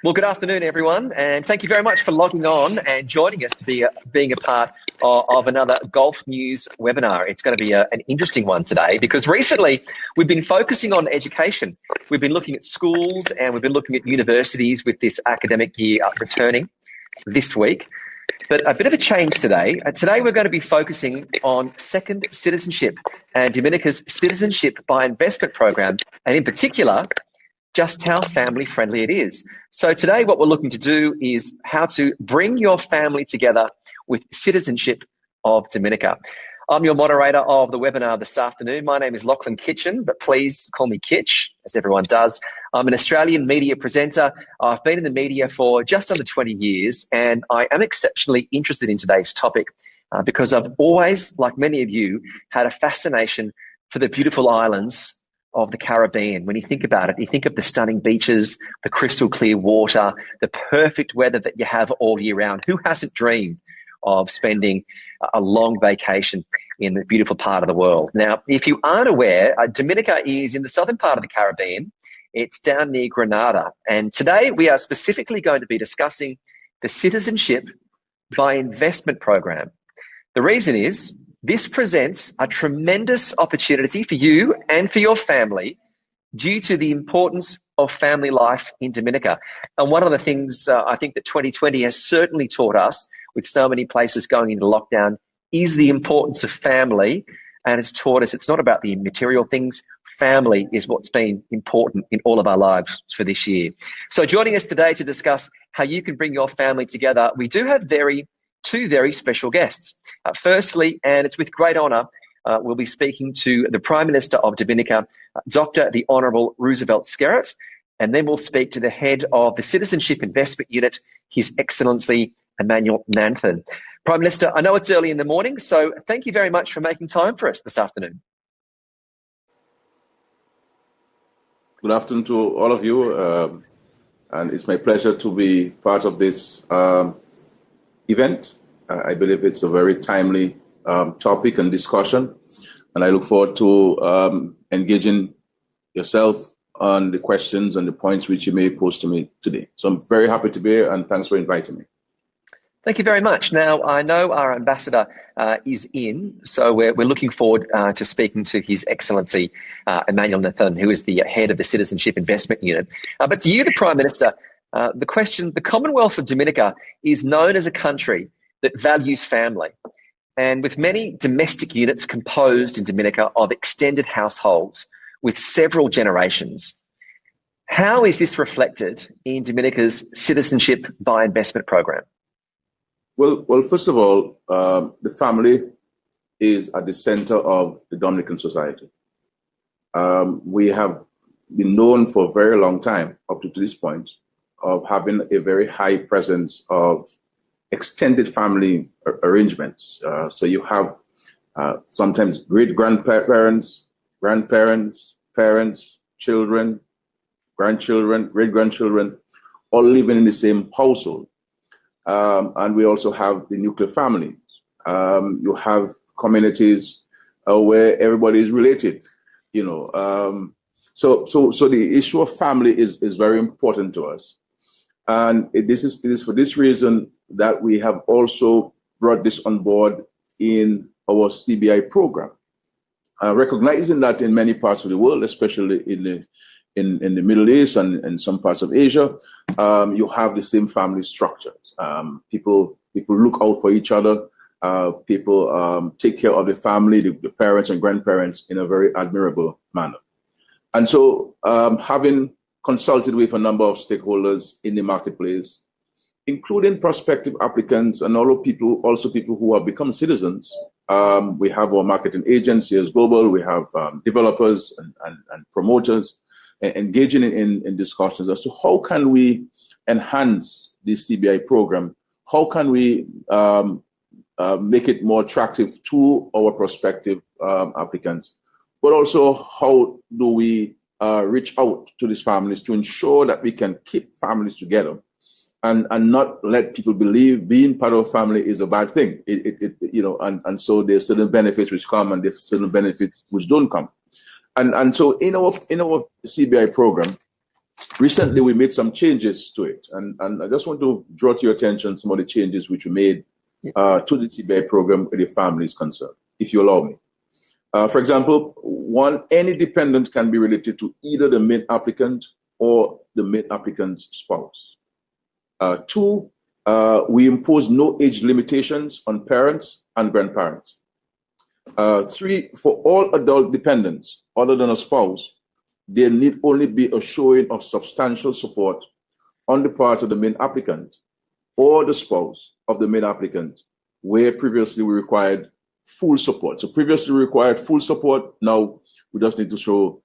Well, good afternoon, everyone, and thank you very much for logging on and joining us to be being a part of another Golf News webinar. It's going to be an interesting one today because recently we've been focusing on education. We've been looking at schools and we've been looking at universities with this academic year returning this week. But a bit of a change today. Today we're going to be focusing on second citizenship and Dominica's Citizenship by Investment program, and in particular, just how family friendly it is. So today what we're looking to do is how to bring your family together with Citizenship of Dominica. I'm your moderator of the webinar this afternoon. My name is Lachlan Kitchen, but please call me Kitch, as everyone does. I'm an Australian media presenter. I've been in the media for just under 20 years, and I am exceptionally interested in today's topic because I've always, like many of you, had a fascination for the beautiful islands of the Caribbean. When you think about it, you think of the stunning beaches, the crystal clear water, the perfect weather that you have all year round. Who hasn't dreamed of spending a long vacation in the beautiful part of the world? Now, if you aren't aware, Dominica is in the southern part of the Caribbean. It's down near Grenada. And today we are specifically going to be discussing the Citizenship by Investment program. The reason is this presents a tremendous opportunity for you and for your family due to the importance of family life in Dominica. And one of the things I think that 2020 has certainly taught us, with so many places going into lockdown, is the importance of family. And it's taught us it's not about the material things. Family is what's been important in all of our lives for this year. So joining us today to discuss how you can bring your family together, we do have two very special guests. Firstly, and it's with great honour, we'll be speaking to the Prime Minister of Dominica, Dr the Hon Roosevelt Skerrit, and then we'll speak to the head of the Citizenship Investment Unit, His Excellency Emmanuel Nanthan. Prime Minister, I know it's early in the morning, so thank you very much for making time for us this afternoon. Good afternoon to all of you, and it's my pleasure to be part of this event. I believe it's a very timely topic and discussion, and I look forward to engaging yourself on the questions and the points which you may pose to me today. So I'm very happy to be here, and thanks for inviting me. Thank you very much. Now, I know our ambassador is in, so we're looking forward to speaking to His Excellency Emmanuel Nanthan, who is the head of the Citizenship Investment Unit. But to you, the Prime Minister, the question, the Commonwealth of Dominica is known as a country that values family. And with many domestic units composed in Dominica of extended households with several generations, how is this reflected in Dominica's Citizenship by Investment program? Well, first of all, the family is at the center of the Dominican society. We have been known for a very long time, up to this point, of having a very high presence of extended family arrangements. So you have sometimes great-grandparents, grandparents, parents, children, grandchildren, great-grandchildren, all living in the same household. And we also have the nuclear family. You have communities where everybody is related, you know. So the issue of family is very important to us. And it is for this reason that we have also brought this on board in our CBI program, recognizing that in many parts of the world, especially in the Middle East and some parts of Asia, you have the same family structures. People look out for each other. People take care of the family, the parents and grandparents, in a very admirable manner. And so, having consulted with a number of stakeholders in the marketplace, including prospective applicants and also people who have become citizens. We have our marketing agency as global. We have developers and promoters engaging in discussions as to how can we enhance the CBI program. How can we make it more attractive to our prospective applicants? But also, how do we reach out to these families to ensure that we can keep families together and not let people believe being part of a family is a bad thing. And so there's certain benefits which come and there's certain benefits which don't come. And so in our CBI program, Recently, we made some changes to it, and I just want to draw to your attention some of the changes which we made to the CBI program where the family is concerned, if you allow me. For example, one, any dependent can be related to either the main applicant or the main applicant's spouse. Two, we impose no age limitations on parents and grandparents. Three, for all adult dependents other than a spouse, there need only be a showing of substantial support on the part of the main applicant or the spouse of the main applicant, where previously we required full support. So previously we required full support, now we just need to show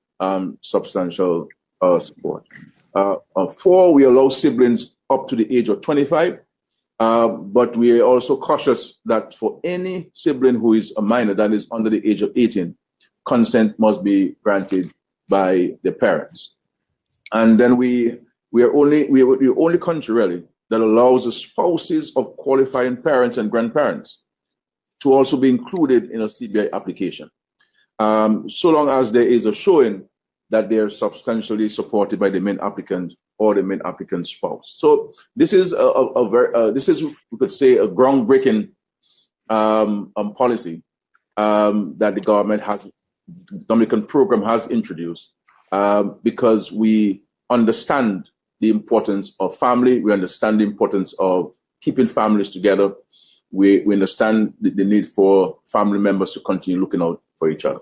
substantial support. Four, we allow siblings up to the age of 25, but we are also cautious that for any sibling who is a minor, that is under the age of 18, consent must be granted by the parents. And then we are the only country really that allows the spouses of qualifying parents and grandparents to also be included in a CBI application, so long as there is a showing that they are substantially supported by the main applicant or the main applicant's spouse. So this is this is, we could say, a groundbreaking policy that the government has, the Dominican program has introduced, because we understand the importance of family. We understand the importance of keeping families together. We understand the need for family members to continue looking out for each other.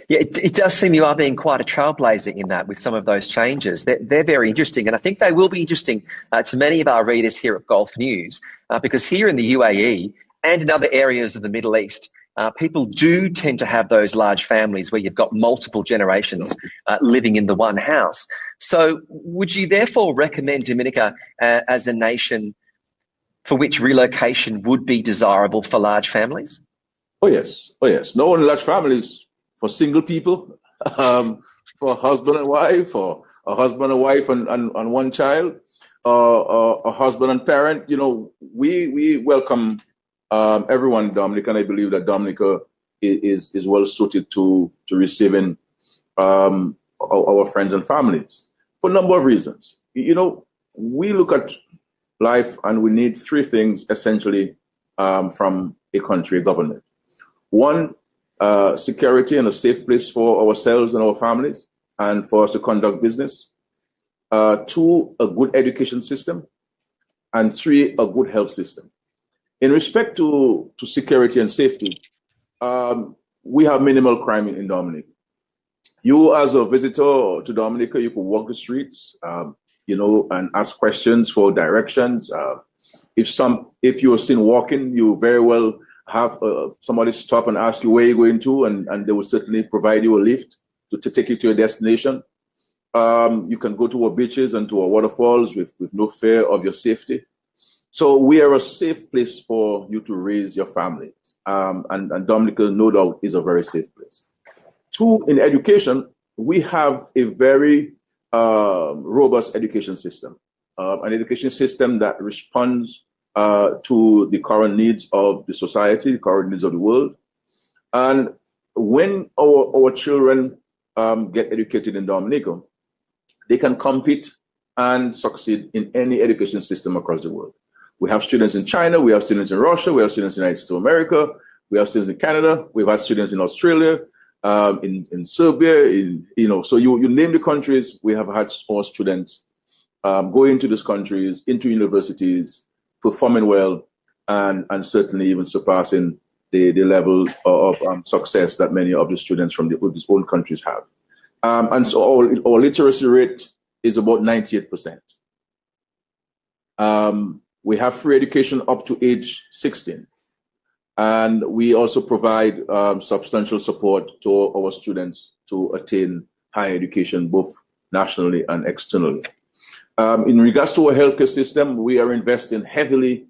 Yeah, it does seem you are being quite a trailblazer in that with some of those changes. They're very interesting, and I think they will be interesting to many of our readers here at Gulf News, because here in the UAE and in other areas of the Middle East, people do tend to have those large families where you've got multiple generations living in the one house. So would you therefore recommend Dominica as a nation for which relocation would be desirable for large families? Oh yes, not only large families, for single people, for a husband and wife, or a husband and wife and one child, a husband and parent. You know, we welcome everyone in Dominica, and I believe that Dominica is well suited to receiving our friends and families for a number of reasons. You know, we look at life and we need three things essentially from a country, a government. One, security and a safe place for ourselves and our families and for us to conduct business. Two, a good education system. And three, a good health system. In respect to security and safety, we have minimal crime in Dominica. You as a visitor to Dominica, you can walk the streets, you know, and ask questions for directions. If you are seen walking, you very well have somebody stop and ask you where you're going to, and they will certainly provide you a lift to take you to your destination. You can go to our beaches and to our waterfalls with no fear of your safety. So we are a safe place for you to raise your families. And Dominica, no doubt, is a very safe place. Two, in education, we have a very robust education system, an education system that responds to the current needs of the society, the current needs of the world. And when our children get educated in Dominica, they can compete and succeed in any education system across the world. We have students in China, we have students in Russia, we have students in the United States of America, we have students in Canada, we've had students in Australia, in Serbia, so you name the countries, we have had more students going to these countries, into universities, performing well, and certainly even surpassing the level of success that many of the students from these own countries have. And so our literacy rate is about 98%. We have free education up to age 16. And we also provide substantial support to our students to attain higher education, both nationally and externally. In regards to our healthcare system, we are investing heavily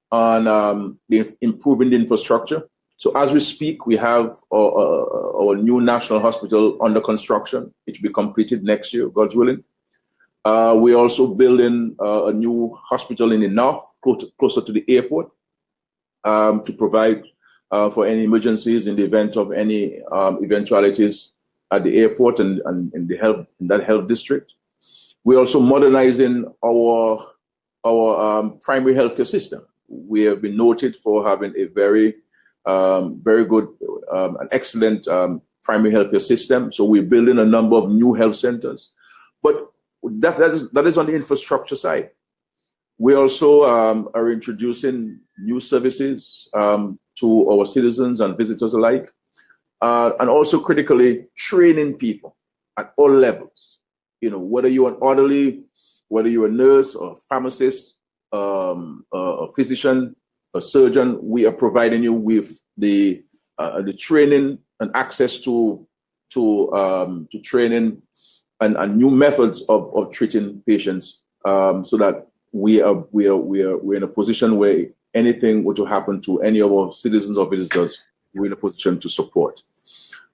on improving the infrastructure. So as we speak, we have our new national hospital under construction. It will be completed next year, God's willing. We're also building a new hospital in the north, closer to the airport, to provide for any emergencies in the event of any eventualities at the airport and in that health district. We're also modernizing our primary healthcare system. We have been noted for having a very good, an excellent primary healthcare system. So we're building a number of new health centers. But that is on the infrastructure side. We also are introducing new services to our citizens and visitors alike, and also critically training people at all levels. You know, whether you're an orderly, whether you're a nurse or a pharmacist, a physician, a surgeon, we are providing you with the training and access to training and new methods of treating patients, so that we're in a position where anything were to happen to any of our citizens or visitors, we're in a position to support.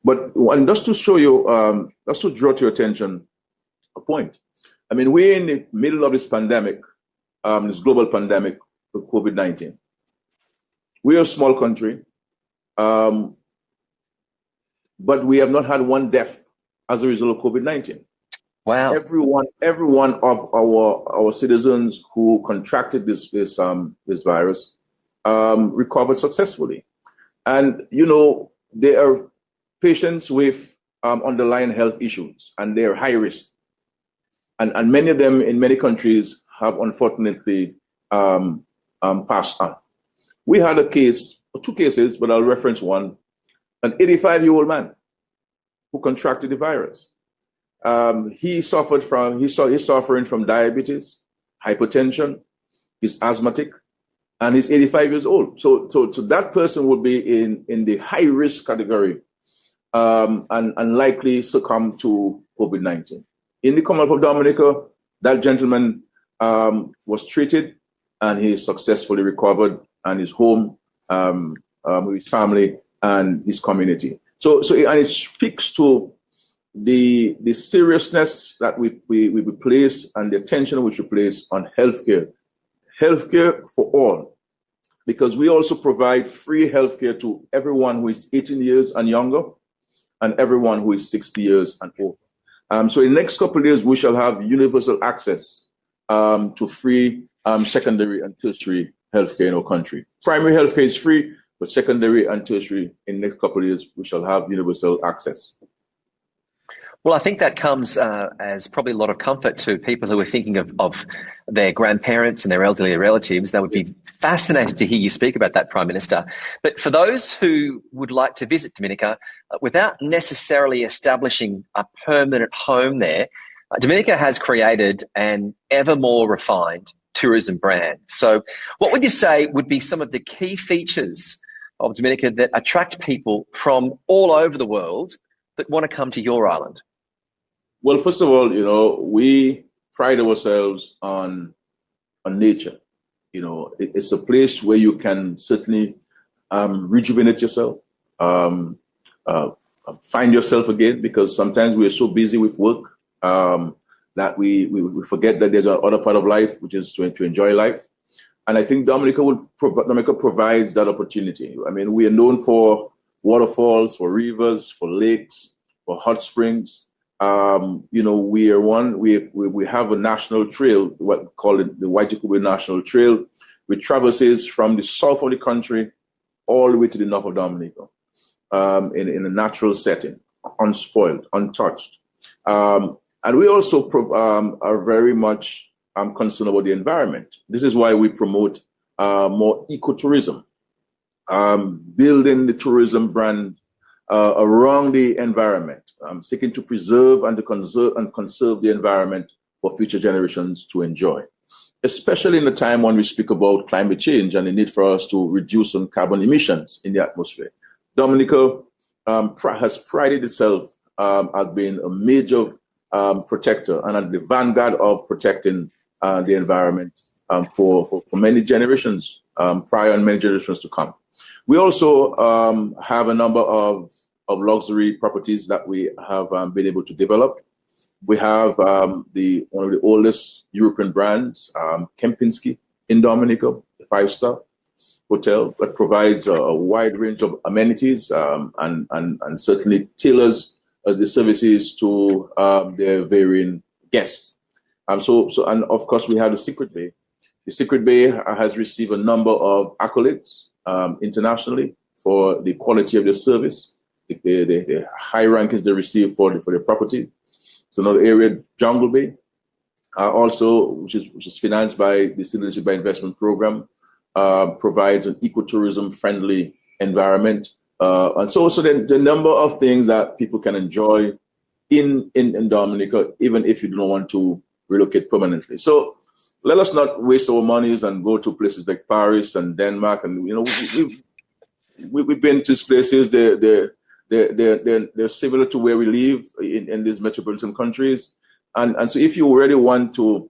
But and just to show you, just to draw to your attention a point. I mean, we're in the middle of this pandemic, this global pandemic of COVID-19. We're a small country, but we have not had one death as a result of COVID-19. Wow. Everyone of our citizens who contracted this virus recovered successfully. And, you know, there are patients with underlying health issues, and they're high risk. And many of them in many countries have unfortunately passed on. We had a case, or two cases, but I'll reference one, an 85-year-old man who contracted the virus. He's suffering from diabetes, hypertension, he's asthmatic, and he's 85 years old. So that person would be in the high risk category, and likely succumb to COVID-19. In the Commonwealth of Dominica, that gentleman was treated, and he successfully recovered, and is home with his family and his community. So and it speaks to the seriousness that we place and the attention which we place on healthcare for all, because we also provide free healthcare to everyone who is 18 years and younger, and everyone who is 60 years and older. So in the next couple of years, we shall have universal access to free secondary and tertiary healthcare in our country. Primary healthcare is free, but secondary and tertiary, in the next couple of years, we shall have universal access. Well, I think that comes as probably a lot of comfort to people who are thinking of their grandparents and their elderly relatives. They would be fascinated to hear you speak about that, Prime Minister. But for those who would like to visit Dominica, without necessarily establishing a permanent home there, Dominica has created an ever more refined tourism brand. So what would you say would be some of the key features of Dominica that attract people from all over the world that want to come to your island? Well, first of all, you know, we pride ourselves on nature. You know, it's a place where you can certainly rejuvenate yourself, find yourself again, because sometimes we're so busy with work that we forget that there's another part of life, which is to enjoy life. And I think Dominica provides that opportunity. I mean, we are known for waterfalls, for rivers, for lakes, for hot springs. You know, we have a national trail, what we call it the Waikiki National Trail, which traverses from the south of the country all the way to the north of Dominica, in a natural setting, unspoiled, untouched. And we also are very much concerned about the environment. This is why we promote more ecotourism, building the tourism brand around the environment, seeking to preserve and to conserve the environment for future generations to enjoy, especially in a time when we speak about climate change and the need for us to reduce some carbon emissions in the atmosphere. Dominica has prided itself as being a major protector and at the vanguard of protecting the environment for many generations prior and many generations to come. We also have a number of luxury properties that we have been able to develop. We have one of the oldest European brands, Kempinski in Dominica, a 5-star hotel that provides a wide range of amenities and certainly tailors the services to their varying guests. And of course, we have the Secret Bay. The Secret Bay has received a number of accolades internationally for the quality of their service, the high rankings they receive for the property. It's another area, Jungle Bay, also which is financed by the Citizenship by Investment Program, provides an ecotourism friendly environment, and so the number of things that people can enjoy in Dominica, even if you don't want to relocate permanently. So let us not waste our monies and go to places like Paris and Denmark. And we've been to places. They're similar to where we live in these metropolitan countries. And so if you really want to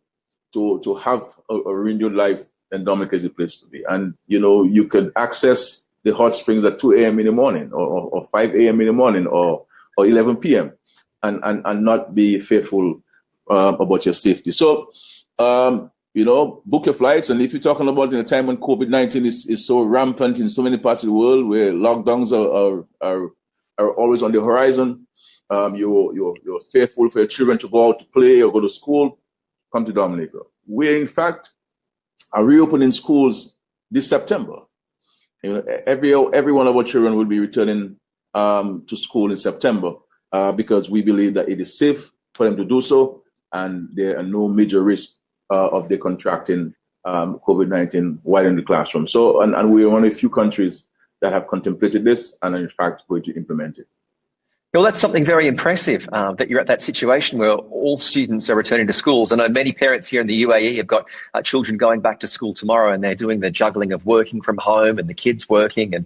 have a renewed life, then Dominica is the place to be. And you can access the hot springs at 2 a.m. in the morning, or 5 a.m. in the morning, or 11 p.m. and not be fearful about your safety. So book your flights. And if you're talking about in a time when COVID-19 is so rampant in so many parts of the world, where lockdowns are always on the horizon, you're fearful for your children to go out to play or go to school, come to Dominica. We, in fact, are reopening schools this September. Every one of our children will be returning to school in September because we believe that it is safe for them to do so, and there are no major risks of their contracting COVID-19 while in the classroom. So, and we are one of a few countries that have contemplated this and are in fact going to implement it. Well, that's something very impressive, that you're at that situation where all students are returning to schools. I know many parents here in the UAE have got children going back to school tomorrow, and they're doing the juggling of working from home and the kids working. And,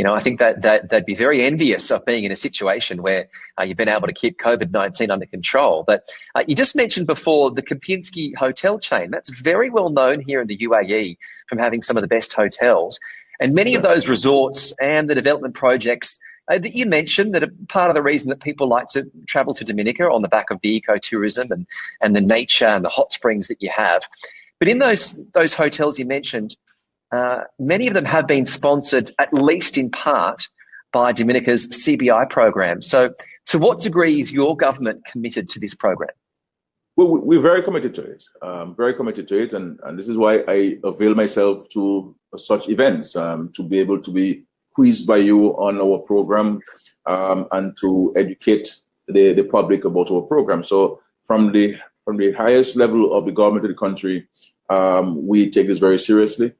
I think that they'd be very envious of being in a situation where you've been able to keep COVID-19 under control. But you just mentioned before the Kempinski hotel chain. That's very well known here in the UAE from having some of the best hotels. And many of those resorts and the development projects that you mentioned that are part of the reason that people like to travel to Dominica on the back of the ecotourism and the nature and the hot springs that you have. But in those hotels you mentioned, many of them have been sponsored, at least in part, by Dominica's CBI program. So to what degree is your government committed to this program? Well, we're very committed to it, and this is why I avail myself to such events, to be able to be quizzed by you on our program, and to educate the public about our program. So from the highest level of the government of the country, we take this very seriously.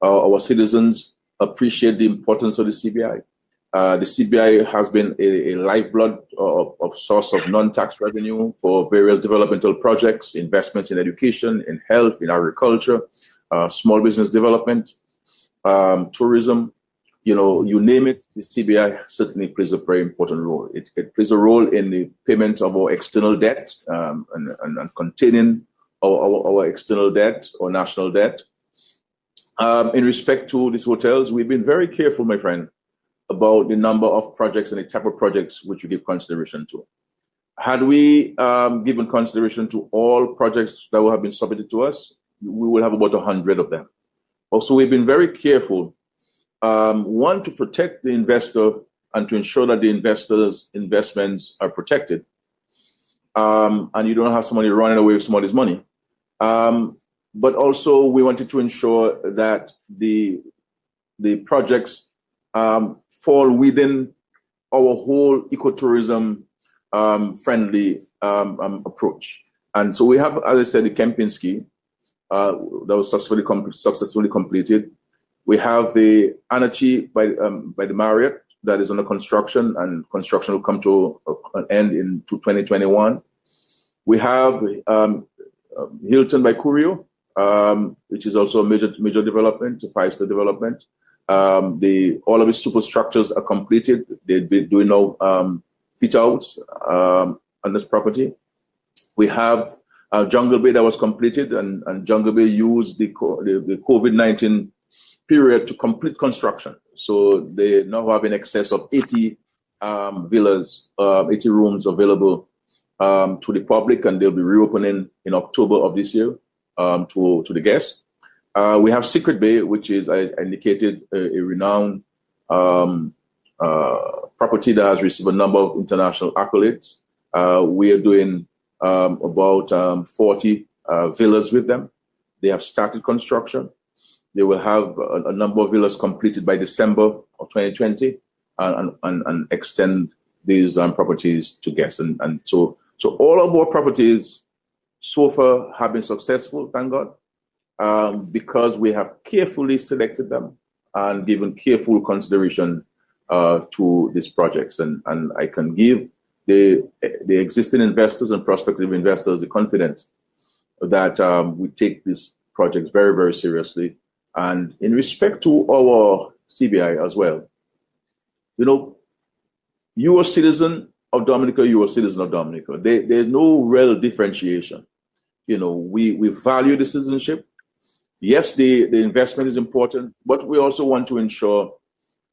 Our citizens appreciate the importance of the CBI. The CBI has been a lifeblood of source of non-tax revenue for various developmental projects, investments in education, in health, in agriculture, small business development, tourism. You name it, the CBI certainly plays a very important role. It plays a role in the payment of our external debt, and containing our external debt or national debt. In respect to these hotels, we've been very careful, my friend, about the number of projects and the type of projects which we give consideration to. Had we given consideration to all projects that have been submitted to us, we will have about 100 of them. Also, we've been very careful, one, to protect the investor and to ensure that the investor's investments are protected, and you don't have somebody running away with somebody's money. But also, we wanted to ensure that the projects fall within our whole ecotourism friendly approach. And so we have, as I said, the Kempinski that was successfully completed. We have the Anachi by the Marriott that is under construction, and construction will come to an end in 2021. We have Hilton by Curio, which is also a major development, a 5-star development. All of the superstructures are completed. They've been doing now fit outs on this property. We have Jungle Bay that was completed, and Jungle Bay used the COVID-19 period to complete construction. So they now have in excess of 80 villas, 80 rooms available to the public, and they'll be reopening in October of this year to the guests. We have Secret Bay, which is, as indicated, a renowned property that has received a number of international accolades. We are doing about 40 villas with them. They have started construction. They will have a number of villas completed by December of 2020 and extend these properties to guests. And so all of our properties so far have been successful, thank God, because we have carefully selected them and given careful consideration to these projects. And I can give the existing investors and prospective investors the confidence that we take these projects very, very seriously. And in respect to our CBI as well, you know, you are a citizen of Dominica, you are a citizen of Dominica. There's no real differentiation. You know, we value the citizenship. Yes, the investment is important, but we also want to ensure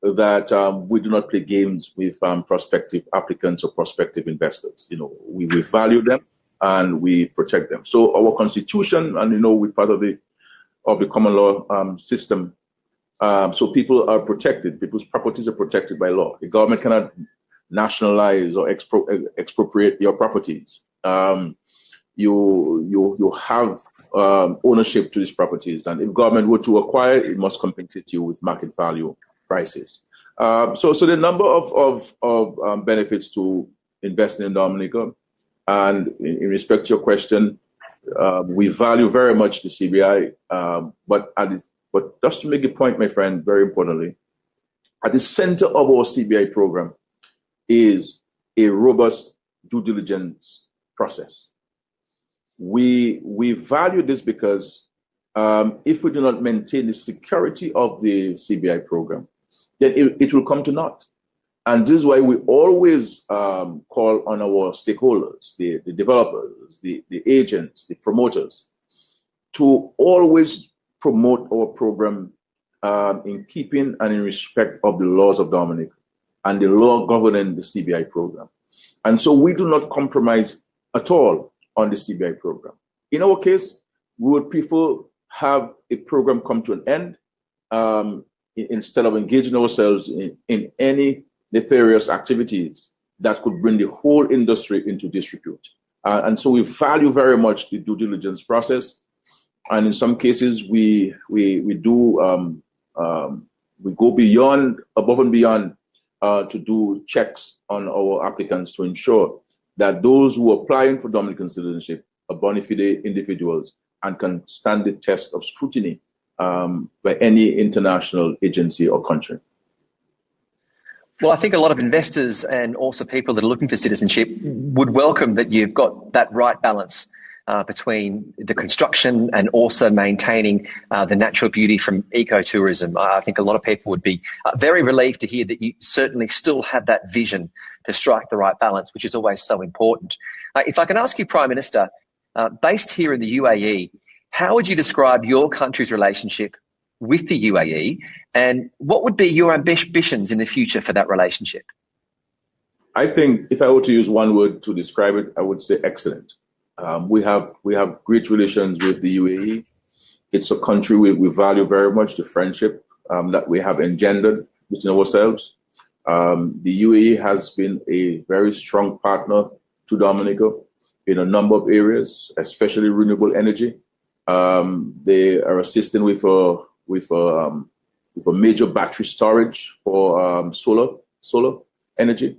that we do not play games with prospective applicants or prospective investors. You know, we value them and we protect them. So our constitution, and you know, we're part of the common law system. So people are protected. People's properties are protected by law. The government cannot nationalize or expropriate your properties. You have ownership to these properties, and if government were to acquire it, it must compensate you with market value prices. So the number of benefits to investing in Dominica, and in respect to your question, we value very much the CBI, but just to make a point, my friend, very importantly, at the center of our CBI program is a robust due diligence process. We value this because if we do not maintain the security of the CBI program, then it will come to naught. And this is why we always call on our stakeholders, the developers, the agents, the promoters, to always promote our program in keeping and in respect of the laws of Dominica and the law governing the CBI program. And so we do not compromise at all on the CBI program. In our case, we would prefer have a program come to an end instead of engaging ourselves in any nefarious activities that could bring the whole industry into disrepute. And so we value very much the due diligence process. And in some cases, we go above and beyond to do checks on our applicants to ensure that those who are applying for Dominican citizenship are bona fide individuals and can stand the test of scrutiny by any international agency or country. Well, I think a lot of investors and also people that are looking for citizenship would welcome that you've got that right balance between the construction and also maintaining the natural beauty from ecotourism. I think a lot of people would be very relieved to hear that you certainly still have that vision to strike the right balance, which is always so important. If I can ask you, Prime Minister, based here in the UAE, how would you describe your country's relationship with the UAE, and what would be your ambitions in the future for that relationship? I think if I were to use one word to describe it, I would say excellent. We have great relations with the UAE. It's a country we value very much, the friendship that we have engendered between ourselves. The UAE has been a very strong partner to Dominica in a number of areas, especially renewable energy. They are assisting with a major battery storage for solar energy.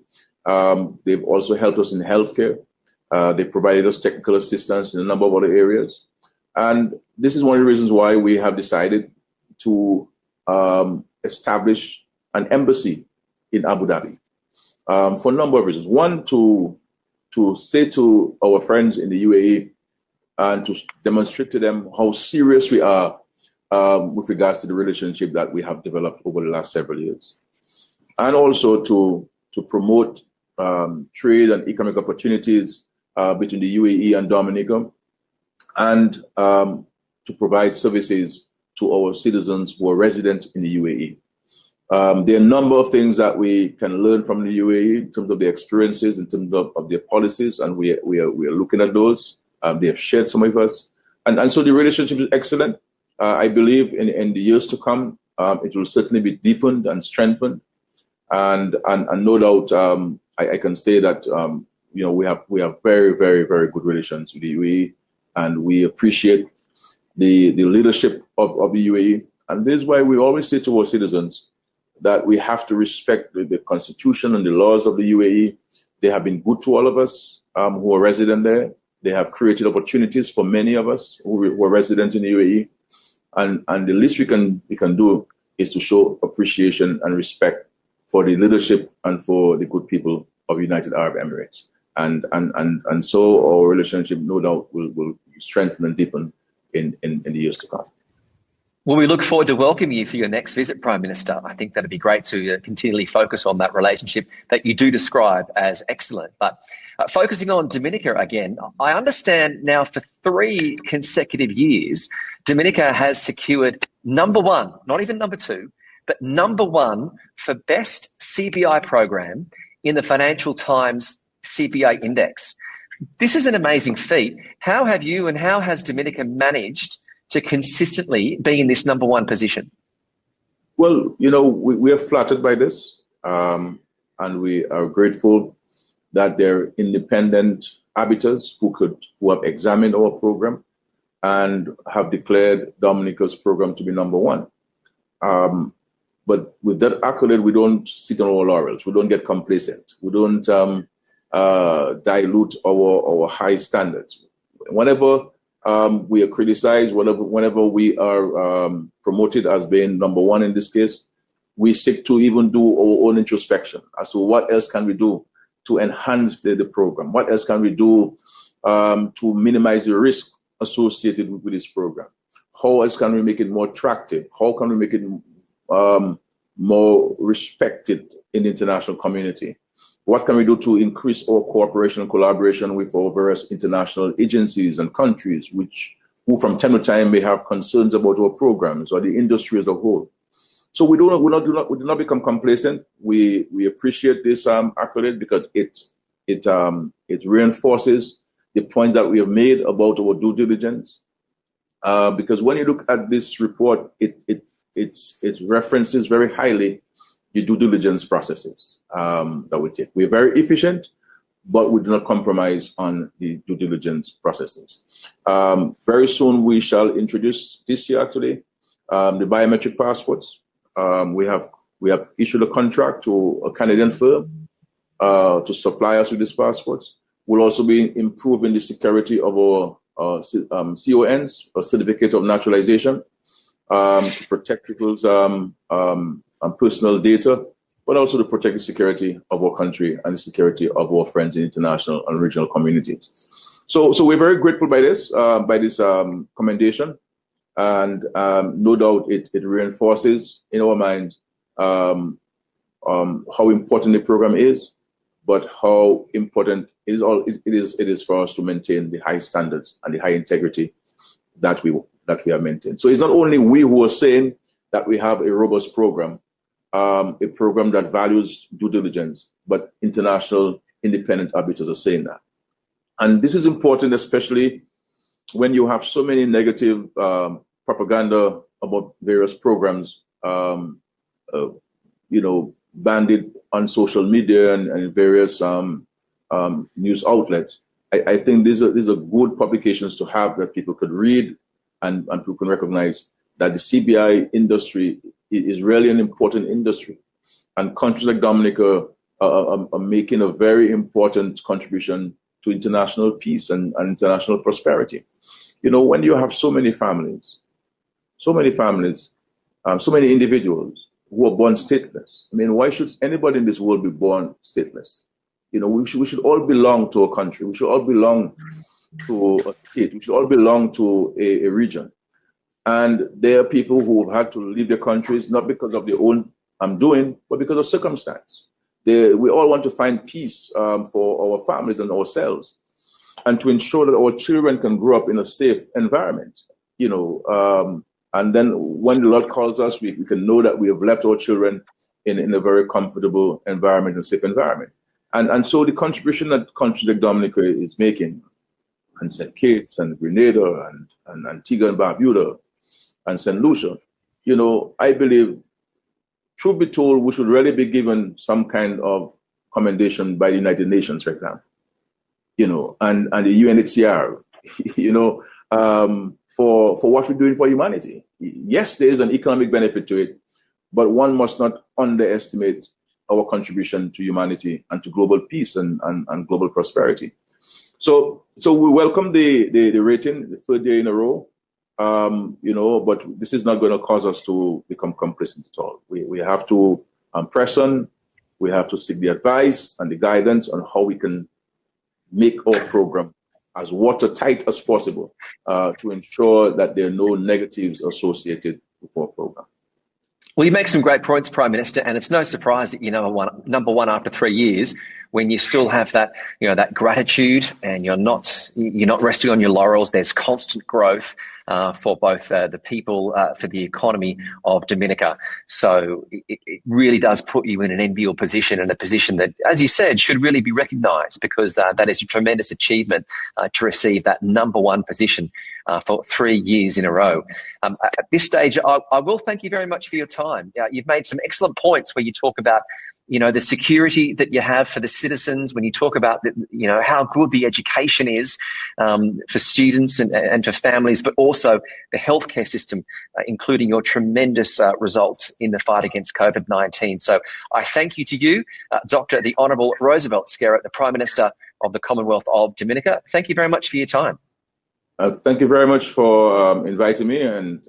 They've also helped us in healthcare. They provided us technical assistance in a number of other areas. And this is one of the reasons why we have decided to establish an embassy in Abu Dhabi for a number of reasons. One, to say to our friends in the UAE and to demonstrate to them how serious we are with regards to the relationship that we have developed over the last several years. And also to promote trade and economic opportunities between the UAE and Dominica, and to provide services to our citizens who are resident in the UAE. There are a number of things that we can learn from the UAE in terms of their experiences, in terms of their policies, and we are looking at those. They have shared some with us. And so the relationship is excellent. I believe in the years to come, it will certainly be deepened and strengthened. And no doubt, I can say that we have very, very, very good relations with the UAE. and we appreciate the leadership of the UAE. And this is why we always say to our citizens that we have to respect the constitution and the laws of the UAE. They have been good to all of us who are resident there. They have created opportunities for many of us who are resident in the UAE. And the least we can do is to show appreciation and respect for the leadership and for the good people of United Arab Emirates. And so our relationship, no doubt, will strengthen and deepen in the years to come. Well, we look forward to welcoming you for your next visit, Prime Minister. I think that'd be great to continually focus on that relationship that you do describe as excellent. But focusing on Dominica again, I understand now for 3 consecutive years, Dominica has secured #1, not even #2, but #1 for best CBI program in the Financial Times CBI Index. This is an amazing feat. How have you and how has Dominica managed to consistently be in this #1 position? Well, we are flattered by this, and we are grateful that there are independent arbiters who have examined our program and have declared Dominica's program to be #1. But with that accolade, we don't sit on our laurels. We don't get complacent. We don't dilute our high standards. Whenever we are criticized, whenever we are promoted as being #1 in this case, we seek to even do our own introspection as to what else can we do to enhance the program. What else can we do to minimize the risk associated with this program? How else can we make it more attractive? How can we make it more respected in the international community? What can we do to increase our cooperation and collaboration with our various international agencies and countries who from time to time may have concerns about our programs or the industry as a whole? So we do not become complacent. We appreciate this accolade because it reinforces the points that we have made about our due diligence. Because when you look at this report, it references very highly the due diligence processes that we take. We're very efficient, but we do not compromise on the due diligence processes. Very soon we shall introduce this year actually the biometric passports. We have issued a contract to a Canadian firm to supply us with these passports. We'll also be improving the security of our CONs, or Certificate of Naturalization, to protect people's personal data, but also to protect the security of our country and the security of our friends in international and regional communities. So we're very grateful by this commendation, and no doubt it reinforces in our minds how important the program is, but how important it is for us to maintain the high standards and the high integrity that we have maintained. So it's not only we who are saying that we have a robust program, a program that values due diligence, but international independent arbiters are saying that. And this is important, especially when you have so many negative propaganda about various programs, banded on social media and various news outlets. I think these are good publications to have that people could read and people can recognize that the CBI industry is really an important industry. And countries like Dominica are making a very important contribution to international peace and international prosperity. When you have so many families, so many individuals who are born stateless, why should anybody in this world be born stateless? We should all belong to a country. We should all belong to a state. We should all belong to a region. And there are people who have had to leave their countries, not because of their own doing, but because of circumstance. We all want to find peace for our families and ourselves, and to ensure that our children can grow up in a safe environment. And then when the Lord calls us, we can know that we have left our children in a very comfortable environment and safe environment. And so the contribution that countries like Dominica is making, and St. Kitts and Grenada and Antigua and Barbuda and St. Lucia, I believe, truth be told, we should really be given some kind of commendation by the United Nations, for example, and the UNHCR for what we're doing for humanity. Yes, there is an economic benefit to it, but one must not underestimate our contribution to humanity and to global peace and global prosperity. So we welcome the rating, the third year in a row. But this is not going to cause us to become complacent at all. We have to press on. We have to seek the advice and the guidance on how we can make our program as watertight as possible to ensure that there are no negatives associated with our program. Well, you make some great points, Prime Minister, and it's no surprise that you're number one after 3 years, when you still have that, that gratitude, and you're not resting on your laurels. There's constant growth for both the people, for the economy of Dominica. So it really does put you in an enviable position, and a position that, as you said, should really be recognised, because that is a tremendous achievement to receive that number one position for 3 years in a row. At this stage, I will thank you very much for your time. You've made some excellent points where you talk about the security that you have for the citizens, when you talk about how good the education is for students and for families, but also the healthcare system, including your tremendous results in the fight against COVID-19. So I thank you to you, Dr. the Honourable Roosevelt Skerrit, the Prime Minister of the Commonwealth of Dominica. Thank you very much for your time. Thank you very much for inviting me, and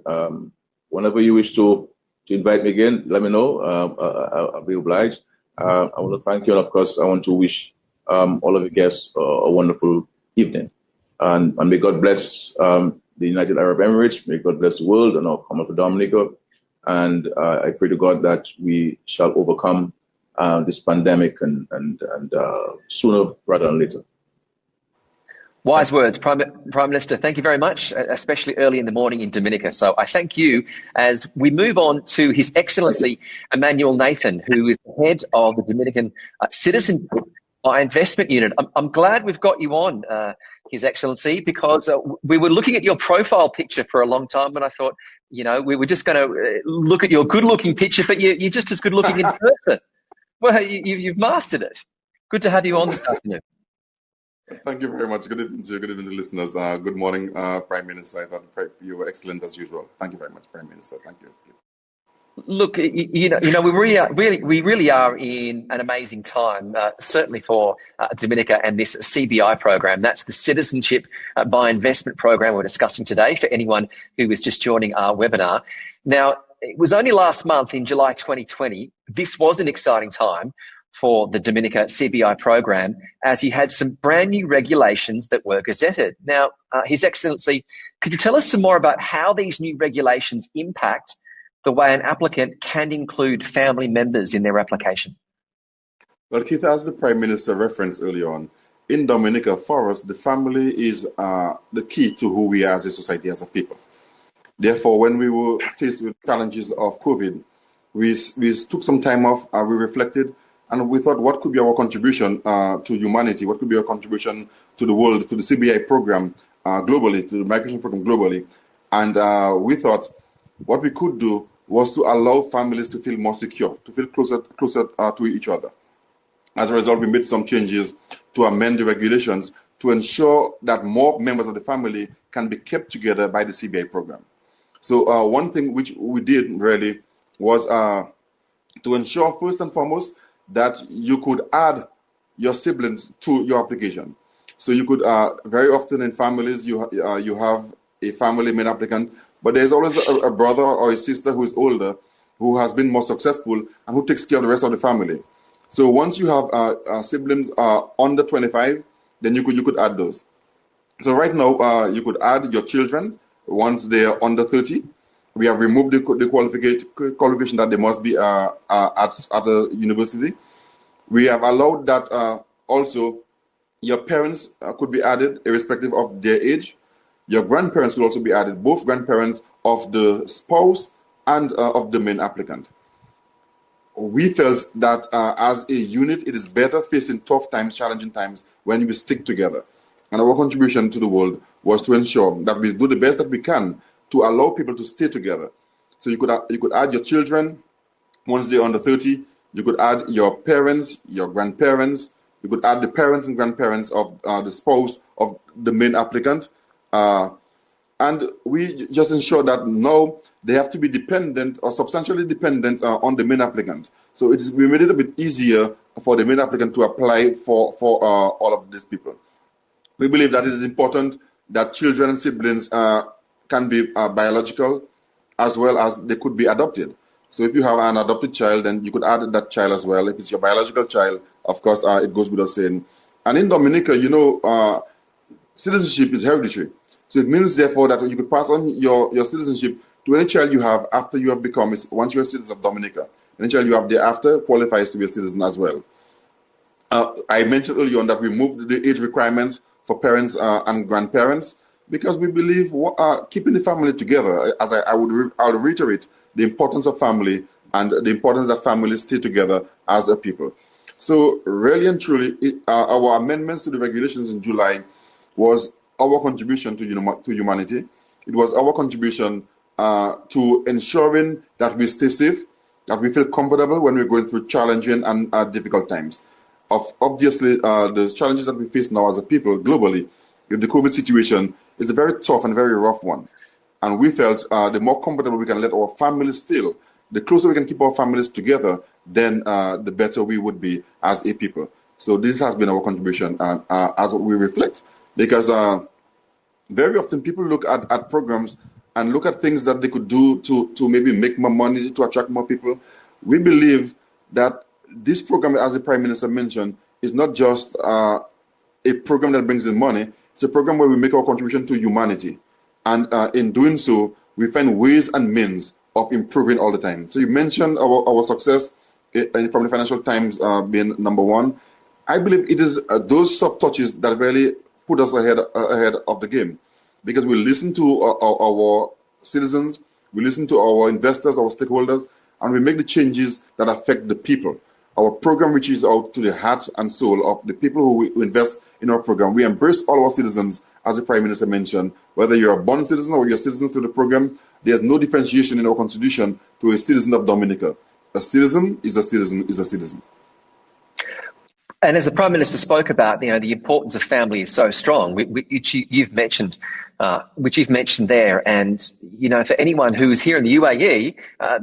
whenever you wish to invite me again, let me know. I'll be obliged. I want to thank you, and of course, I want to wish all of the guests a wonderful evening. And may God bless the United Arab Emirates. May God bless the world and our Commonwealth of Dominica. And I pray to God that we shall overcome this pandemic and sooner rather than later. Wise words, Prime Minister. Thank you very much, especially early in the morning in Dominica. So I thank you as we move on to His Excellency Emmanuel Nanthan, who is the head of the Dominican Citizenship by Investment Unit. I'm glad we've got you on, His Excellency, because we were looking at your profile picture for a long time, and I thought, we were just going to look at your good-looking picture, but you're just as good-looking in person. Well, you've mastered it. Good to have you on this afternoon. Thank you very much. Good evening to you. Good evening to listeners. Good morning, Prime Minister. I thought you were excellent as usual. Thank you very much, Prime Minister. Thank you. Look, we really are in an amazing time, certainly for Dominica and this CBI program. That's the Citizenship by Investment program we're discussing today, for anyone who is just joining our webinar. Now, it was only last month in July 2020. This was an exciting time for the Dominica CBI program, as he had some brand new regulations that were gazetted. Now, His Excellency, could you tell us some more about how these new regulations impact the way an applicant can include family members in their application? Well, Keith, as the Prime Minister referenced earlier on, in Dominica, for us, the family is the key to who we are as a society, as a people. Therefore, when we were faced with challenges of COVID, we took some time off, we reflected, and we thought, what could be our contribution to humanity? What could be our contribution to the world, to the CBI program globally, to the migration program globally? And we thought what we could do was to allow families to feel more secure, to feel closer to each other. As a result, we made some changes to amend the regulations to ensure that more members of the family can be kept together by the CBI program. So one thing which we did really was to ensure, first and foremost, that you could add your siblings to your application. So you could, very often in families, you have a family main applicant, but there's always a brother or a sister who is older, who has been more successful, and who takes care of the rest of the family. So once you have siblings under 25, then you could add those. So right now, you could add your children once they are under 30. We have removed the qualification that they must be at the university. We have allowed that also your parents could be added irrespective of their age. Your grandparents could also be added, both grandparents of the spouse and of the main applicant. We felt that as a unit, it is better facing tough times, challenging times, when we stick together. And our contribution to the world was to ensure that we do the best that we can to allow people to stay together. So you could add your children once they're under 30. You could add your parents, your grandparents. You could add the parents and grandparents of the spouse of the main applicant. And we just ensure that now they have to be dependent or substantially dependent on the main applicant. So we made it a bit easier for the main applicant to apply for all of these people. We believe that it is important that children and siblings can be biological as well as they could be adopted. So if you have an adopted child, then you could add that child as well. If it's your biological child, of course, it goes without saying. And in Dominica, citizenship is hereditary. So it means, therefore, that you could pass on your citizenship to any child you have after you have become, once you're a citizen of Dominica. Any child you have thereafter qualifies to be a citizen as well. I mentioned earlier on that we moved the age requirements for parents and grandparents because we believe keeping the family together, as I would reiterate, the importance of family and the importance that families stay together as a people. So really and truly, our amendments to the regulations in July was our contribution to humanity. It was our contribution to ensuring that we stay safe, that we feel comfortable when we're going through challenging and difficult times. Obviously, the challenges that we face now as a people globally with the COVID situation is a very tough and very rough one. And we felt the more comfortable we can let our families feel, the closer we can keep our families together, then the better we would be as a people. So this has been our contribution as we reflect. Because very often people look at programs and look at things that they could do to maybe make more money, to attract more people. We believe that this program, as the Prime Minister mentioned, is not just a program that brings in money. It's a program where we make our contribution to humanity. And in doing so, we find ways and means of improving all the time. So you mentioned our success from the Financial Times being #1. I believe it is those soft touches that really put us ahead of the game, because we listen to our citizens, we listen to our investors, our stakeholders, and we make the changes that affect the people. Our program reaches out to the heart and soul of the people who invest in our program. We embrace all our citizens, as the Prime Minister mentioned. Whether you're a born citizen or you're a citizen to the program, there's no differentiation in our constitution to a citizen of Dominica. A citizen is a citizen is a citizen. And as the Prime Minister spoke about, the importance of family is so strong, which you've mentioned there. And, for anyone who is here in the UAE,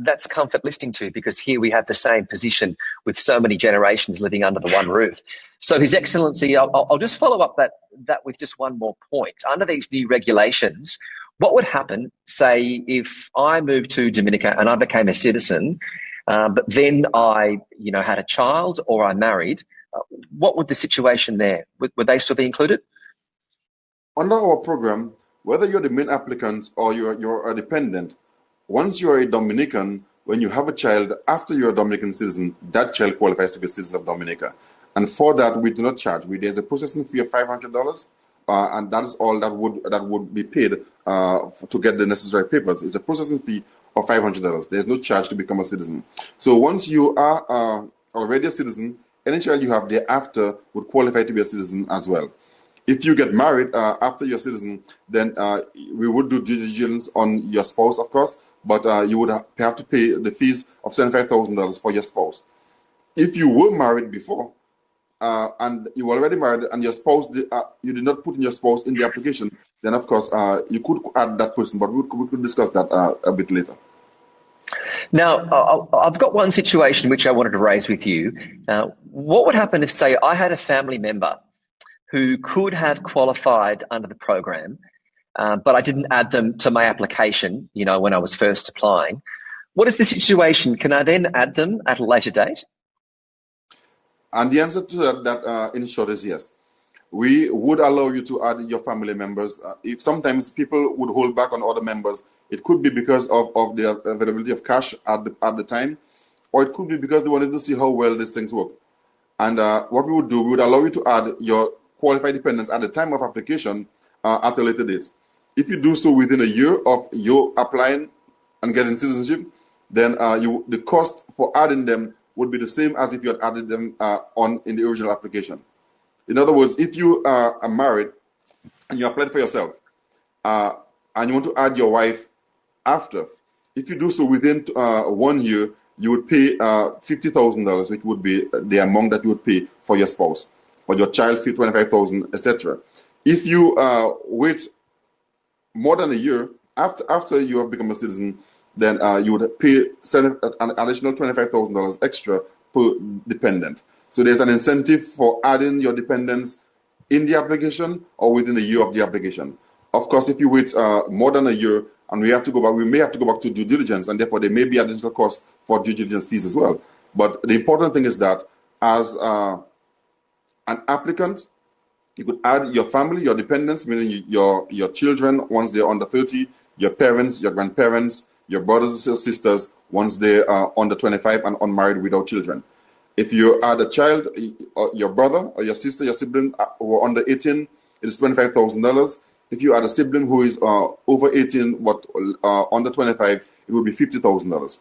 that's comfort listening to, because here we have the same position with so many generations living under the one roof. So His Excellency, I'll just follow up that with just one more point. Under these new regulations, what would happen, say, if I moved to Dominica and I became a citizen, but then I, had a child or I married? What would the situation there? Would they still be included? Under our program, whether you're the main applicant or you're a dependent, once you're a Dominican, when you have a child after you're a Dominican citizen, that child qualifies to be a citizen of Dominica. And for that, we do not charge. There's a processing fee of $500, and that is all that would be paid to get the necessary papers. It's a processing fee of $500. There's no charge to become a citizen. So once you are already a citizen, any child you have thereafter would qualify to be a citizen as well. If you get married after you're a citizen, then we would do due diligence on your spouse, of course, but you would have to pay the fees of $75,000 for your spouse. If you were married before, and you were already married and your spouse, you did not put in your spouse in the application, then of course you could add that person, but we could discuss that a bit later. Now, I've got one situation which I wanted to raise with you. What would happen if, say, I had a family member who could have qualified under the program, but I didn't add them to my application, when I was first applying? What is the situation? Can I then add them at a later date? And the answer to that in short is yes. We would allow you to add your family members. If sometimes people would hold back on other members, it could be because of the availability of cash at the time, or it could be because they wanted to see how well these things work. And what we would do, we would allow you to add your qualified dependents at the time of application at a later date. If you do so within a year of you applying and getting citizenship, then the cost for adding them would be the same as if you had added them in the original application. In other words, if you are married and you applied for yourself and you want to add your wife after, if you do so within 1 year, you would pay $50,000, which would be the amount that you would pay for your spouse, or your child fee $25,000, etc. If you wait more than a year after you have become a citizen, then you would pay an additional $25,000 extra per dependent. So there's an incentive for adding your dependents in the application or within a year of the application. Of course, if you wait more than a year and we may have to go back to due diligence, and therefore there may be additional costs for due diligence fees as well. But the important thing is that as an applicant, you could add your family, your dependents, meaning your children once they're under 30, your parents, your grandparents, your brothers and sisters once they are under 25 and unmarried without children. If you add a child, your brother or your sister, your sibling who are under 18, it is $25,000. If you add a sibling who is over 18 but under 25, it will be $50,000.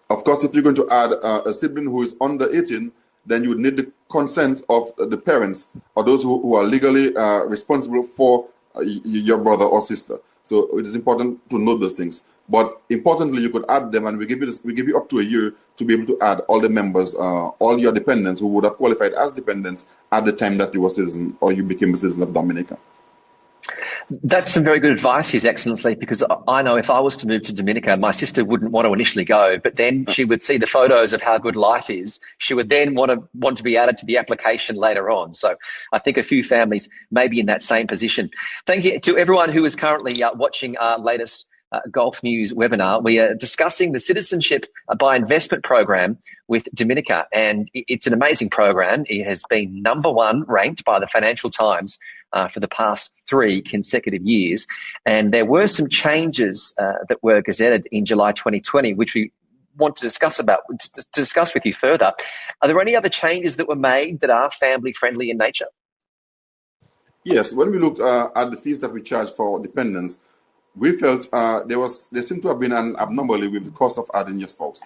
Of course, if you're going to add a sibling who is under 18, then you would need the consent of the parents or those who are legally responsible for your brother or sister. So it is important to note those things. But importantly, you could add them, and we give you up to a year to be able to add all the members, all your dependents who would have qualified as dependents at the time that you were a citizen or you became a citizen of Dominica. That's some very good advice, His Excellency, because I know if I was to move to Dominica, my sister wouldn't want to initially go, but then she would see the photos of how good life is. She would then want to be added to the application later on. So I think a few families may be in that same position. Thank you to everyone who is currently watching our latest Gulf News webinar. We are discussing the Citizenship by Investment program with Dominica, and it's an amazing program. It has been #1 ranked by the Financial Times for the past 3 consecutive years, and there were some changes that were gazetted in July 2020, which we want to discuss with you further. Are there any other changes that were made that are family friendly in nature? Yes, when we looked at the fees that we charge for dependents, we felt there seemed to have been an abnormality with the cost of adding your spouse.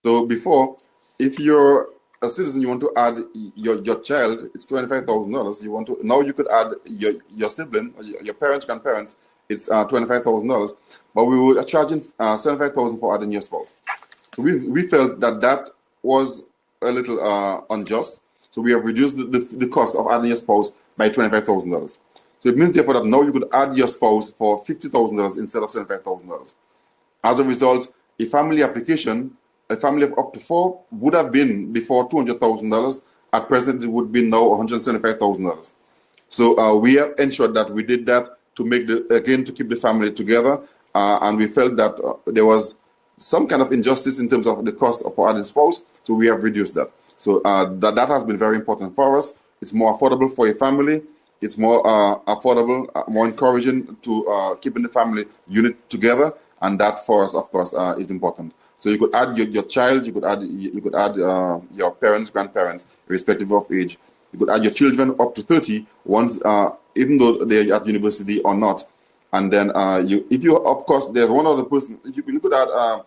So before, if you're a citizen, you want to add your child, it's $25,000. Now you could add your sibling, or your parents, grandparents, it's $25,000. But we were charging $75,000 for adding your spouse. So we felt that was a little unjust. So we have reduced the cost of adding your spouse by $25,000. So it means therefore that now you could add your spouse for $50,000 instead of $75,000. As a result, a family application, a family of up to 4 would have been before $200,000. At present, it would be now $175,000. So we have ensured that we did that to keep the family together, and we felt that there was some kind of injustice in terms of the cost for adding spouse. So we have reduced that. So that has been very important for us. It's more affordable for a family. It's more affordable, more encouraging to keeping the family unit together, and that for us, of course, is important. So you could add your child, you could add your parents, grandparents, irrespective of age. You could add your children up to 30 once, even though they're at university or not. And then of course, there's one other person. You could add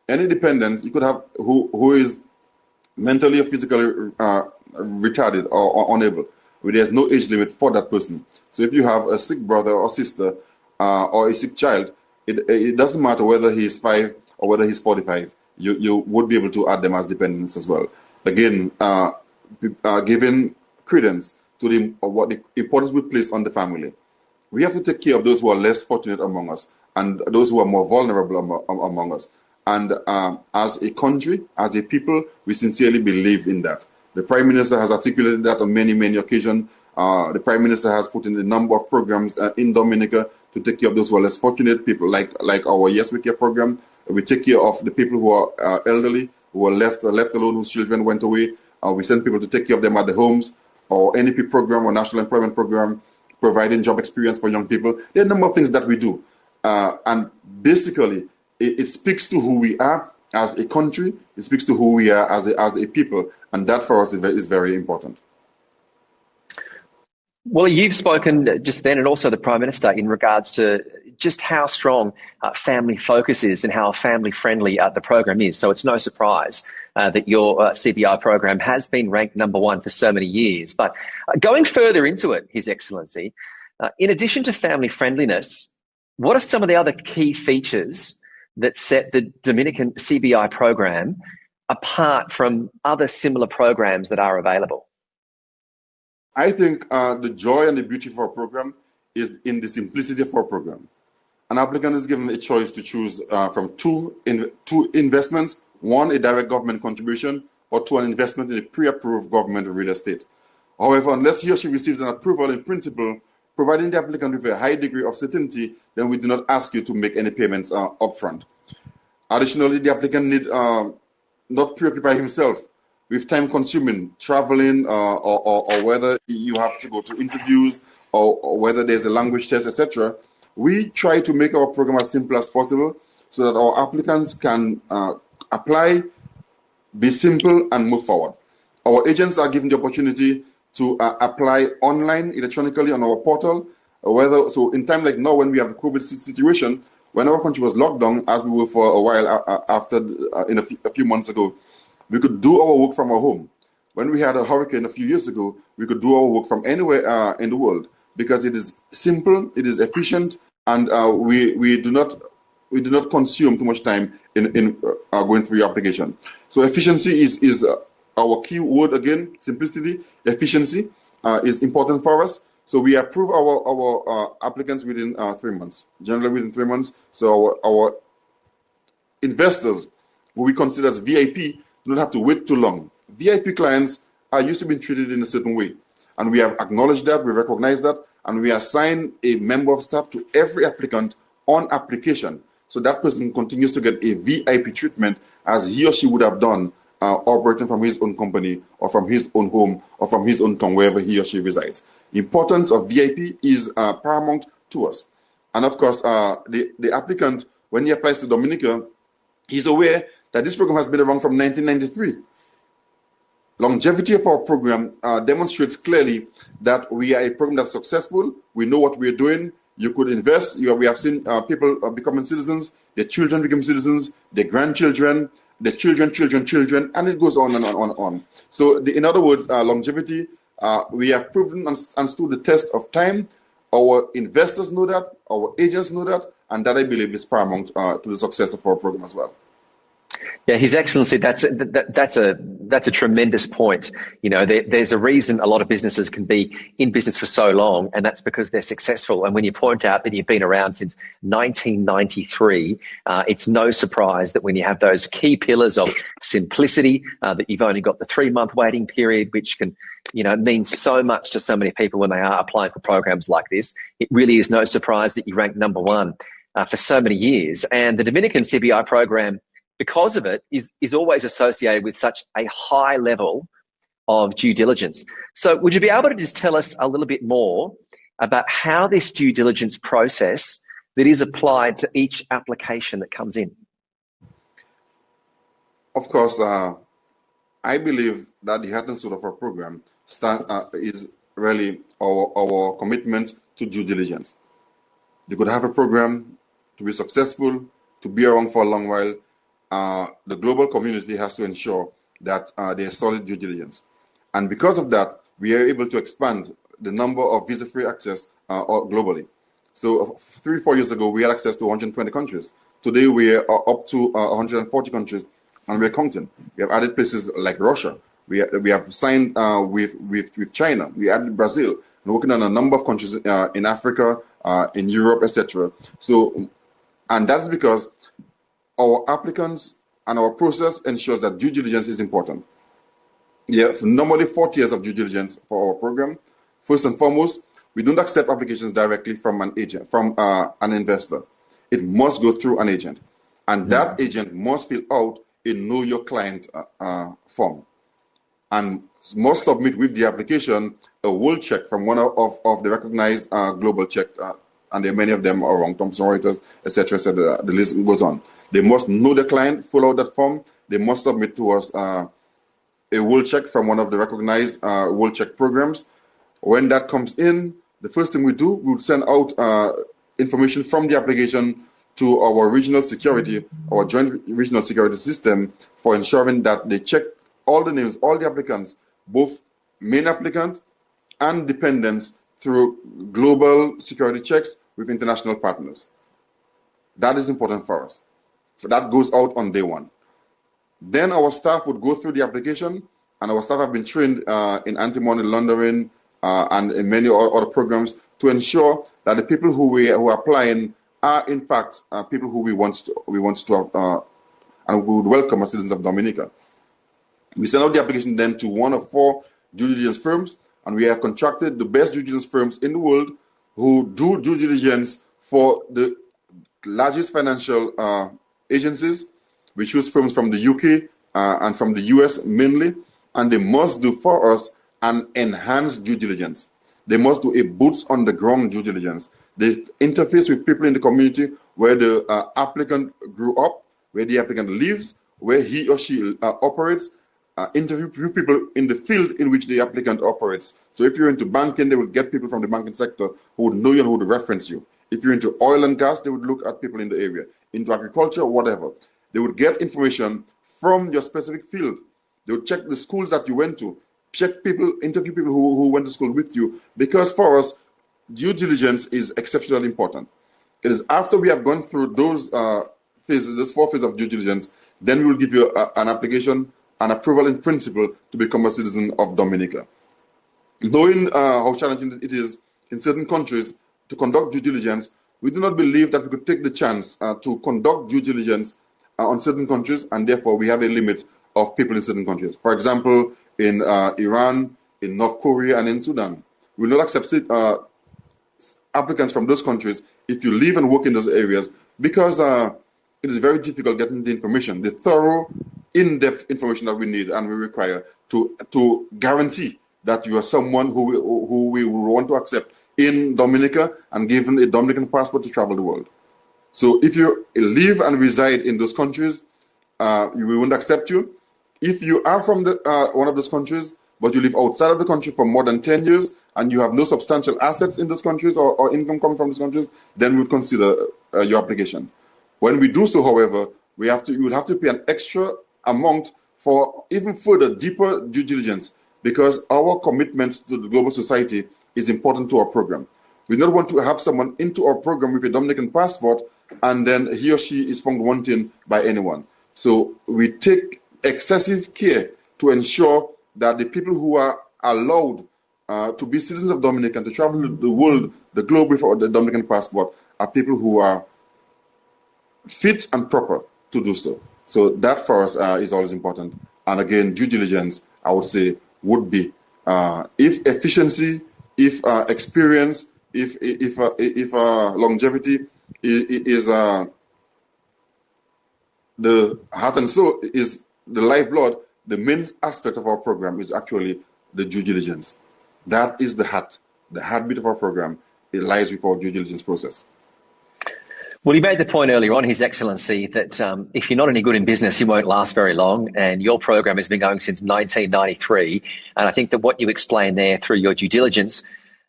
any dependent. You could have who is mentally or physically retarded or unable. There's no age limit for that person. So if you have a sick brother or sister or a sick child, it doesn't matter whether he's 5 or whether he's 45. You would be able to add them as dependents as well. Again, giving credence to what the importance we place on the family. We have to take care of those who are less fortunate among us and those who are more vulnerable among us. And as a country, as a people, we sincerely believe in that. The Prime Minister has articulated that on many, many occasions. The Prime Minister has put in a number of programs in Dominica to take care of those who are less fortunate people, like our Yes We Care program. We take care of the people who are elderly, who are left alone, whose children went away. We send people to take care of them at the homes, or NEP program or National Employment Program, providing job experience for young people. There are a number of things that we do. And basically, it speaks to who we are as a country. It speaks to who we are as a people. And that for us is very important. Well, you've spoken just then, and also the Prime Minister, in regards to just how strong family focus is and how family-friendly the program is. So it's no surprise that your CBI program has been ranked #1 for so many years. But going further into it, His Excellency, in addition to family friendliness, what are some of the other key features that set the Dominican CBI program apart from other similar programs that are available? I think the joy and the beauty of our program is in the simplicity of our program. an applicant is given a choice to choose from two investments: one, a direct government contribution, or two, an investment in a pre-approved government real estate. However, unless he or she receives an approval in principle, providing the applicant with a high degree of certainty, then we do not ask you to make any payments upfront. Additionally, the applicant need not preoccupy himself with time-consuming traveling, or whether you have to go to interviews, or whether there's a language test, etc. We try to make our program as simple as possible so that our applicants can apply, be simple, and move forward. Our agents are given the opportunity to apply online, electronically on our portal. So in time like now, when we have the COVID situation, when our country was locked down, as we were for a while after, a few months ago, we could do our work from our home. When we had a hurricane a few years ago, we could do our work from anywhere in the world, because it is simple, it is efficient, and we do not consume too much time in going through your application. So efficiency is our key word again. Simplicity, efficiency is important for us. So we approve our applicants within 3 months, generally within 3 months. So our investors, who we consider as VIP, do not have to wait too long. VIP clients are used to being treated in a certain way, and we have acknowledged that, we recognize that, and we assign a member of staff to every applicant on application. So that person continues to get a VIP treatment as he or she would have done operating from his own company, or from his own home, or from his own town, wherever he or she resides. The importance of VIP is paramount to us. And of course, the applicant, when he applies to Dominica, he's aware that this program has been around from 1993. Longevity of our program demonstrates clearly that we are a program that's successful. We know what we're doing. You could invest. We have seen people becoming citizens, their children become citizens, their grandchildren, their children, and it goes on and on and on. So, in other words, longevity, we have proven and stood the test of time. Our investors know that, our agents know that, and that, I believe, is paramount to the success of our program as well. Yeah, His Excellency, that's a tremendous point. You know, there's a reason a lot of businesses can be in business for so long, and that's because they're successful. And when you point out that you've been around since 1993, it's no surprise that when you have those key pillars of simplicity, that you've only got the 3-month waiting period, which can, mean so much to so many people when they are applying for programs like this. It really is no surprise that you rank number one for so many years. And the Dominican CBI program, because of it, is always associated with such a high level of due diligence. So would you be able to just tell us a little bit more about how this due diligence process that is applied to each application that comes in? Of course, I believe that the heart and soul of our program is really our commitment to due diligence. You could have a program to be successful, to be around for a long while. The global community has to ensure that there is solid due diligence. And because of that, we are able to expand the number of visa-free access globally. So 3-4 years ago, we had access to 120 countries. Today, we are up to 140 countries, and we're counting. We have added places like Russia. We have signed with China. We added Brazil. We're working on a number of countries in Africa, in Europe, etc. So, and that's because our applicants and our process ensures that due diligence is important. Yeah, normally 4 tiers of due diligence for our program. First and foremost, we don't accept applications directly from an agent, from an investor. It must go through an agent, and that agent must fill out a Know Your Client form, and must submit with the application a world check from one of the recognized global check, and there are many of them around Thomson Reuters, etc., etc. The list goes on. They must know the client, fill out that form. They must submit to us a world check from one of the recognized world check programs. When that comes in, the first thing we do, we would send out information from the application to our regional security, our joint regional security system, for ensuring that they check all the names, all the applicants, both main applicants and dependents, through global security checks with international partners. That is important for us. So that goes out on day one. Then our staff would go through the application, and our staff have been trained in anti-money laundering and in many other programs to ensure that the people who are applying are in fact people who we want to and we would welcome as citizens of Dominica. We send out the application then to one of 4 due diligence firms, and we have contracted the best due diligence firms in the world who do due diligence for the largest financial agencies. We choose firms from the UK and from the US mainly, and they must do for us an enhanced due diligence. They must do a boots on the ground due diligence. They interface with people in the community where the applicant grew up, where the applicant lives, where he or she operates, interview people in the field in which the applicant operates. So if you're into banking, they will get people from the banking sector who would know you and who would reference you. If you're into oil and gas, they would look at people in the area. Into agriculture, whatever. They would get information from your specific field. They would check the schools that you went to, check people, interview people who went to school with you, because for us, due diligence is exceptionally important. It is after we have gone through those phases, those 4 phases of due diligence, then we will give you an application, an approval in principle to become a citizen of Dominica. Knowing how challenging it is in certain countries to conduct due diligence, we do not believe that we could take the chance to conduct due diligence on certain countries, and therefore we have a limit of people in certain countries. For example, in Iran, in North Korea, and in Sudan. We will not accept applicants from those countries if you live and work in those areas, because it is very difficult getting the information, the thorough, in-depth information that we need and we require to guarantee that you are someone who we want to accept in Dominica and given a Dominican passport to travel the world. So if you live and reside in those countries, we won't accept you. If you are from one of those countries, but you live outside of the country for more than 10 years and you have no substantial assets in those countries or income coming from those countries, then we would consider your application. When we do so, however, you would have to pay an extra amount for even further, deeper due diligence, because our commitment to the global society is important to our program. We don't want to have someone into our program with a Dominican passport and then he or she is found wanting by anyone. So we take excessive care to ensure that the people who are allowed to be citizens of Dominica and to travel the world, the globe with the Dominican passport, are people who are fit and proper to do so. So that for us is always important. And again, due diligence, I would say, would be if efficiency, if experience, if longevity is the heart and soul, is the lifeblood. The main aspect of our program is actually the due diligence. That is the heartbeat of our program. It lies with our due diligence process. Well, he made the point earlier on, His Excellency, that if you're not any good in business, you won't last very long. And your program has been going since 1993. And I think that what you explained there through your due diligence,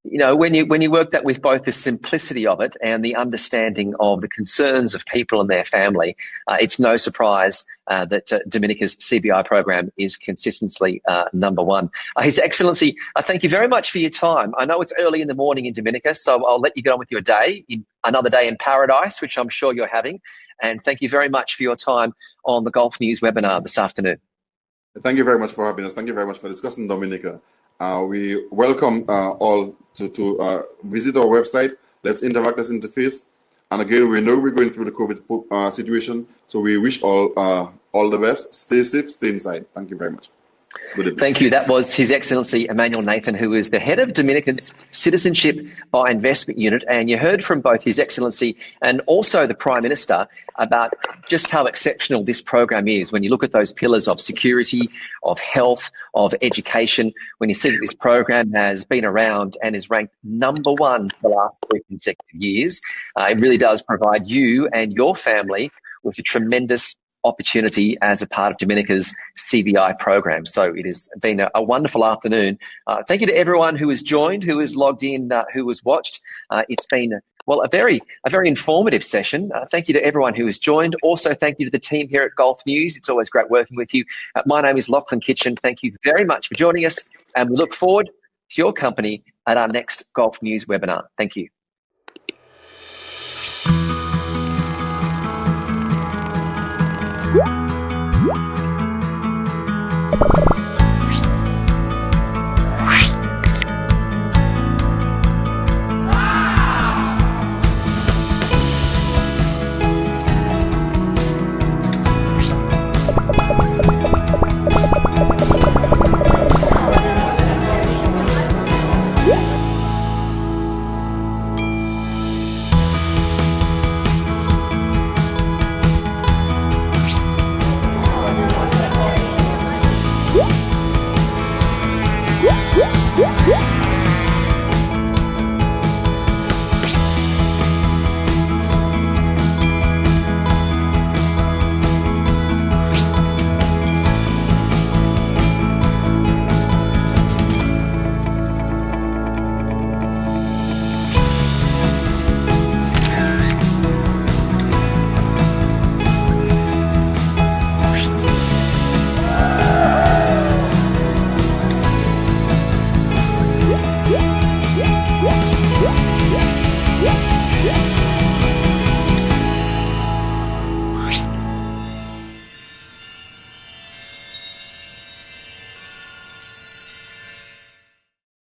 you know, when you work that with both the simplicity of it and the understanding of the concerns of people and their family, it's no surprise that Dominica's CBI program is consistently number one. His Excellency, thank you very much for your time. I know it's early in the morning in Dominica, so I'll let you go on with your day, in another day in paradise, which I'm sure you're having. And thank you very much for your time on the Gulf News webinar this afternoon. Thank you very much for having us. Thank you very much for discussing Dominica. We welcome all to visit our website. Let's interact, let's interface. And again, we know we're going through the COVID situation, so we wish all the best. Stay safe, stay inside. Thank you very much. Good evening. Thank you. That was His Excellency Emmanuel Nanthan, who is the head of Dominica's Citizenship by Investment Unit. And you heard from both His Excellency and also the Prime Minister about just how exceptional this program is. When you look at those pillars of security, of health, of education, when you see that this program has been around and is ranked number one for the last 3 consecutive years, it really does provide you and your family with a tremendous opportunity as a part of Dominica's CBI program. So it has been a wonderful afternoon. Thank you to everyone who has joined, who has logged in, who has watched. It's been, well, a very informative session. Thank you to everyone who has joined. Also, thank you to the team here at Gulf News. It's always great working with you. My name is Lachlan Kitchen. Thank you very much for joining us, and we look forward to your company at our next Gulf News webinar. Thank you. Woo!